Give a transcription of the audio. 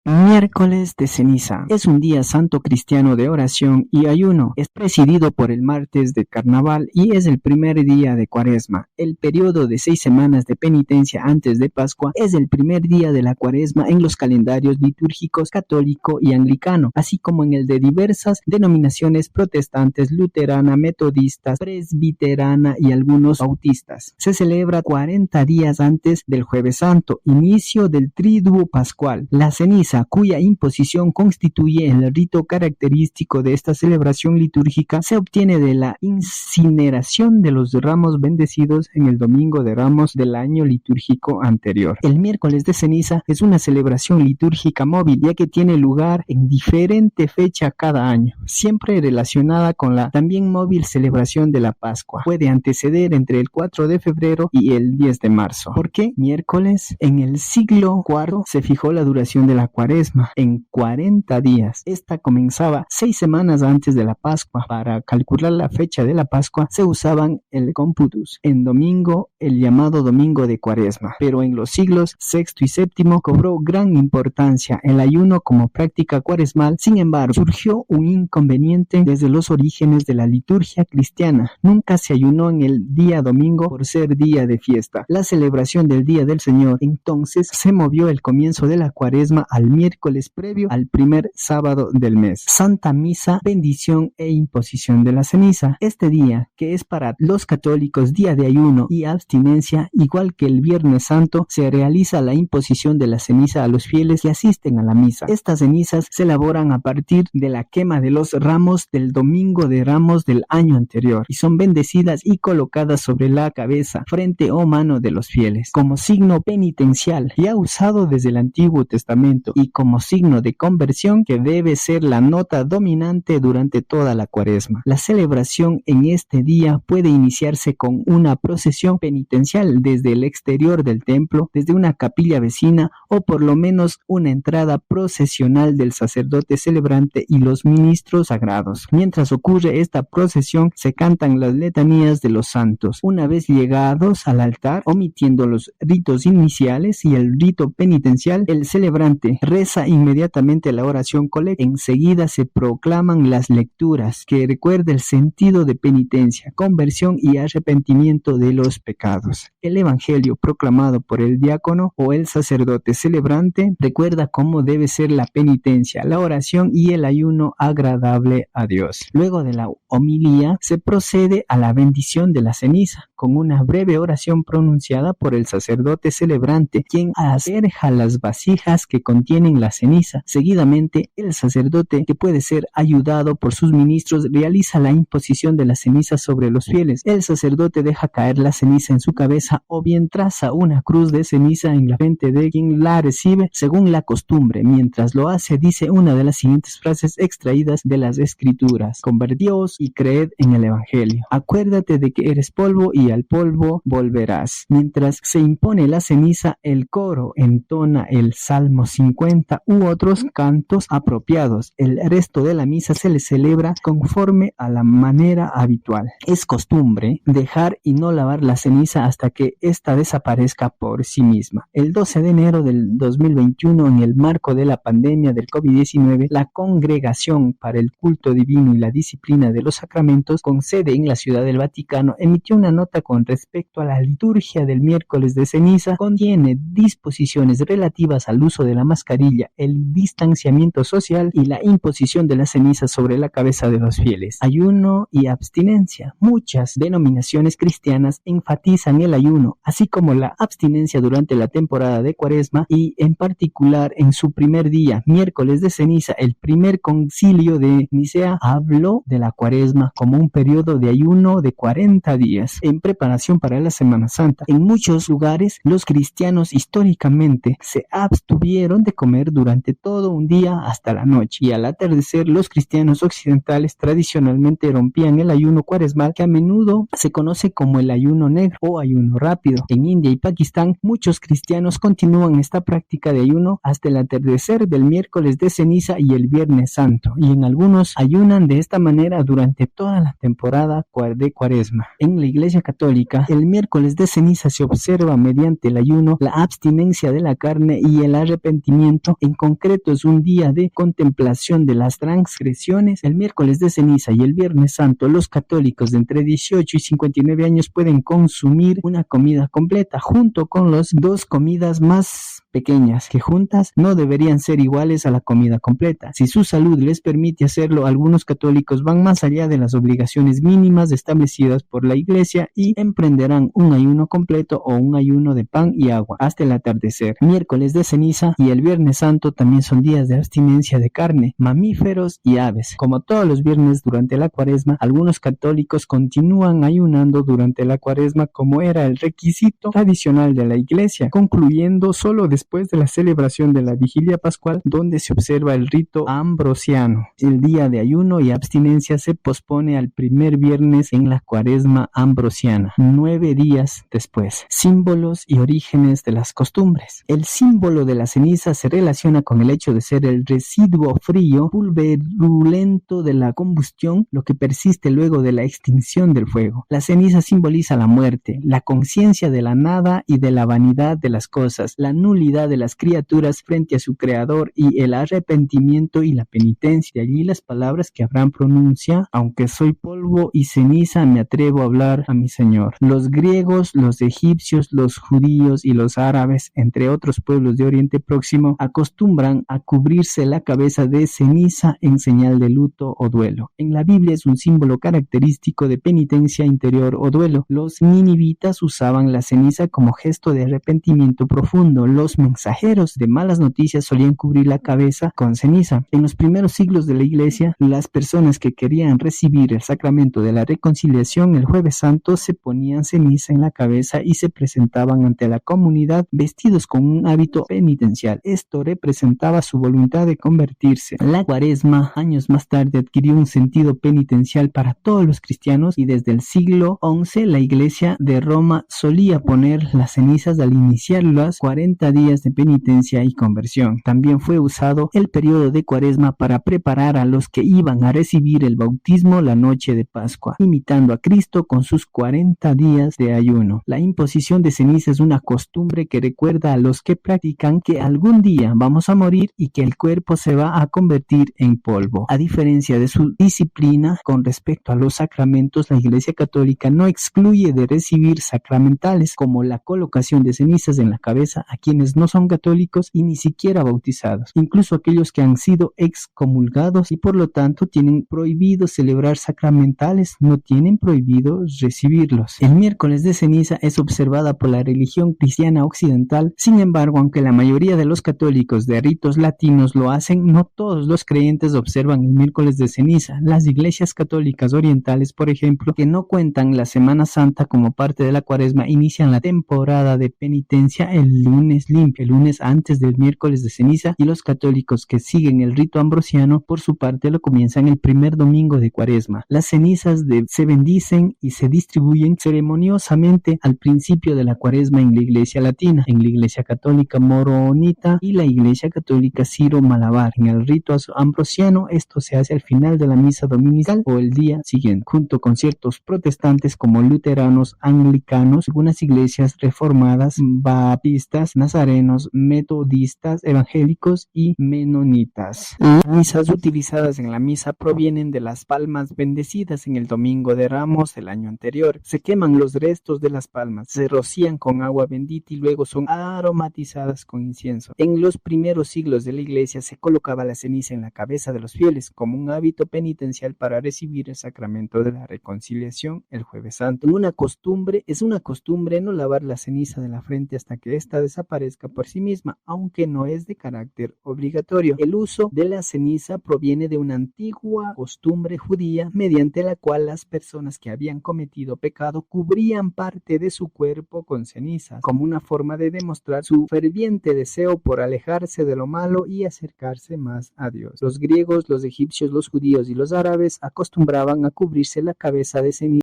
Miércoles de ceniza es un día santo cristiano de oración y ayuno. Es presidido por el martes de carnaval y es el primer día de Cuaresma. El periodo de 6 semanas de penitencia antes de Pascua es el primer día de la Cuaresma en los calendarios litúrgicos católico y anglicano, así como en el de diversas denominaciones protestantes, luterana, metodistas, presbiterana y algunos bautistas. Se celebra 40 días antes del Jueves Santo, inicio del Triduo Pascual. La ceniza, cuya imposición constituye el rito característico de esta celebración litúrgica, se obtiene de la incineración de los ramos bendecidos en el Domingo de Ramos del año litúrgico anterior. El miércoles de ceniza es una celebración litúrgica móvil, ya que tiene lugar en diferente fecha cada año, siempre relacionada con la también móvil celebración de la Pascua. Puede anteceder entre el 4 de febrero y el 10 de marzo. ¿Por qué miércoles? En el siglo IV se fijó la duración de la Cuaresma en 40 días. Esta comenzaba 6 semanas antes de la Pascua. Para calcular la fecha de la Pascua se usaban el computus, en domingo el llamado domingo de Cuaresma, pero en los siglos VI y VII cobró gran importancia el ayuno como práctica cuaresmal. Sin embargo, surgió un inconveniente desde los orígenes de la liturgia cristiana. Nunca se ayunó en el día domingo por ser día de fiesta. La celebración del Día del Señor entonces se movió el comienzo de la Cuaresma al miércoles previo al primer sábado del mes. Santa Misa, bendición e imposición de la ceniza. Este día, que es para los católicos día de ayuno y abstinencia, igual que el Viernes Santo, se realiza la imposición de la ceniza a los fieles que asisten a la misa. Estas cenizas se elaboran a partir de la quema de los ramos del Domingo de Ramos del año anterior y son bendecidas y colocadas sobre la cabeza, frente o mano de los fieles, como signo penitencial ya usado desde el Antiguo Testamento y como signo de conversión que debe ser la nota dominante durante toda la Cuaresma. La celebración en este día puede iniciarse con una procesión penitencial desde el exterior del templo, desde una capilla vecina o por lo menos una entrada procesional del sacerdote celebrante y los ministros sagrados. Mientras ocurre esta procesión se cantan las letanías de los santos. Una vez llegados al altar, omitiendo los ritos iniciales y el rito penitencial, el celebrante reza inmediatamente la oración colecta. Enseguida se proclaman las lecturas que recuerda el sentido de penitencia, conversión y arrepentimiento de los pecados. El evangelio proclamado por el diácono o el sacerdote celebrante recuerda cómo debe ser la penitencia, la oración y el ayuno agradable a Dios. Luego de la homilía se procede a la bendición de la ceniza con una breve oración pronunciada por el sacerdote celebrante, quien asperja las vasijas que contienen la ceniza. Seguidamente, el sacerdote, que puede ser ayudado por sus ministros, realiza la imposición de la ceniza sobre los fieles. El sacerdote deja caer la ceniza en su cabeza o bien traza una cruz de ceniza en la frente de quien la recibe, según la costumbre. Mientras lo hace, dice una de las siguientes frases extraídas de las Escrituras: convertíos y creed en el Evangelio. Acuérdate de que eres polvo y al polvo volverás. Mientras se impone la ceniza, el coro entona el Salmo 50 u otros cantos apropiados. El resto de la misa se le celebra conforme a la manera habitual. Es costumbre dejar y no lavar la ceniza hasta que ésta desaparezca por sí misma. El 12 de enero del 2021, en el marco de la pandemia del COVID-19, la Congregación para el Culto Divino y la Disciplina de los Sacramentos, con sede en la Ciudad del Vaticano, emitió una nota con respecto a la liturgia del miércoles de ceniza. Contiene disposiciones relativas al uso de la mascarilla, el distanciamiento social y la imposición de la ceniza sobre la cabeza de los fieles. Ayuno y abstinencia. Muchas denominaciones cristianas enfatizan el ayuno, así como la abstinencia durante la temporada de Cuaresma y en particular en su primer día, miércoles de ceniza. El primer concilio de Nicea habló de la Cuaresma como un periodo de ayuno de 40 días en preparación para la Semana Santa. En muchos lugares, los cristianos históricamente se abstuvieron de comer durante todo un día hasta la noche, y al atardecer los cristianos occidentales tradicionalmente rompían el ayuno cuaresmal, que a menudo se conoce como el ayuno negro o ayuno rápido. En India y Pakistán, muchos cristianos continúan esta práctica de ayuno hasta el atardecer del miércoles de ceniza y el Viernes Santo, y en algunos ayunan de esta manera durante toda la temporada de Cuaresma. En la Iglesia católica, el miércoles de ceniza se observa mediante el ayuno, la abstinencia de la carne y el arrepentimiento. En concreto, es un día de contemplación de las transgresiones. El miércoles de ceniza y el viernes santo, los católicos de entre 18 y 59 años pueden consumir una comida completa junto con las dos comidas más pequeñas, que juntas no deberían ser iguales a la comida completa. Si su salud les permite hacerlo, algunos católicos van más allá de las obligaciones mínimas establecidas por la Iglesia y emprenderán un ayuno completo o un ayuno de pan y agua hasta el atardecer. Miércoles de ceniza y el viernes santo también son días de abstinencia de carne, mamíferos y aves. Como todos los viernes durante la Cuaresma, algunos católicos continúan ayunando durante la Cuaresma como era el requisito tradicional de la Iglesia, concluyendo solo después de la celebración de la Vigilia Pascual, donde se observa el rito ambrosiano. El día de ayuno y abstinencia se pospone al primer viernes en la Cuaresma ambrosiana, 9 días después. Símbolos y orígenes de las costumbres. El símbolo de la ceniza se relaciona con el hecho de ser el residuo frío, pulverulento de la combustión, lo que persiste luego de la extinción del fuego. La ceniza simboliza la muerte, la conciencia de la nada y de la vanidad de las cosas, la nulidad de las criaturas frente a su creador y el arrepentimiento y la penitencia. De allí las palabras que Abraham pronuncia: aunque soy polvo y ceniza, me atrevo a hablar a mi Señor. Los griegos, los egipcios, los judíos y los árabes, entre otros pueblos de Oriente Próximo, acostumbran a cubrirse la cabeza de ceniza en señal de luto o duelo. En la Biblia es un símbolo característico de penitencia interior o duelo. Los ninivitas usaban la ceniza como gesto de arrepentimiento profundo. Los mensajeros de malas noticias solían cubrir la cabeza con ceniza. En los primeros siglos de la Iglesia, las personas que querían recibir el sacramento de la reconciliación el Jueves Santo se ponían ceniza en la cabeza y se presentaban ante la comunidad vestidos con un hábito penitencial. Esto representaba su voluntad de convertirse. La Cuaresma, años más tarde, adquirió un sentido penitencial para todos los cristianos y desde el siglo XI la Iglesia de Roma solía poner las cenizas al iniciar los 40 días de penitencia y conversión. También fue usado el periodo de Cuaresma para preparar a los que iban a recibir el bautismo la noche de Pascua, imitando a Cristo con sus 40 días de ayuno. La imposición de ceniza es una costumbre que recuerda a los que practican que algún día vamos a morir y que el cuerpo se va a convertir en polvo. A diferencia de su disciplina con respecto a los sacramentos, la Iglesia Católica no excluye de recibir sacramentales como la colocación de cenizas en la cabeza a quienes no son católicos y ni siquiera bautizados, incluso aquellos que han sido excomulgados y por lo tanto tienen prohibido celebrar sacramentales, no tienen prohibido recibirlos. El miércoles de ceniza es observada por la religión cristiana occidental. Sin embargo, aunque la mayoría de los católicos de ritos latinos lo hacen, no todos los creyentes observan el miércoles de ceniza. Las iglesias católicas orientales, por ejemplo, que no cuentan la Semana Santa como parte de la Cuaresma, inician la temporada de penitencia el lunes limpio, el lunes antes del miércoles de ceniza, y los católicos que siguen el rito ambrosiano, por su parte, lo comienzan el primer domingo de Cuaresma. Las cenizas se bendicen y se distribuyen ceremoniosamente al principio de la Cuaresma en la Iglesia Latina, en la Iglesia Católica Moronita y la Iglesia Católica Siro-Malabar. En el rito ambrosiano, esto se hace al final de la misa dominical o el día siguiente, junto con ciertos protestantes como luteranos, anglicanos, algunas iglesias reformadas, baptistas, nazarenos, metodistas, evangélicos y menonitas. Las misas utilizadas en la misa provienen de las palmas bendecidas en el Domingo de Ramos del año anterior. Se queman los restos de las palmas, se rocían con agua bendita y luego son aromatizadas con incienso. En los primeros siglos de la Iglesia se colocaba la ceniza en la cabeza de los fieles como un hábito penitencial para recibir el sacramento de la reconciliación el Jueves Santo. Es una costumbre no lavar la ceniza de la frente hasta que ésta desaparezca por sí misma, aunque no es de carácter obligatorio. El uso de la ceniza proviene de una antigua costumbre judía mediante la cual las personas que habían cometido pecado cubrían parte de su cuerpo con cenizas, como una forma de demostrar su ferviente deseo por alejarse de lo malo y acercarse más a Dios. Los griegos, los egipcios, los judíos y los árabes acostumbraban a cubrirse la cabeza de ceniza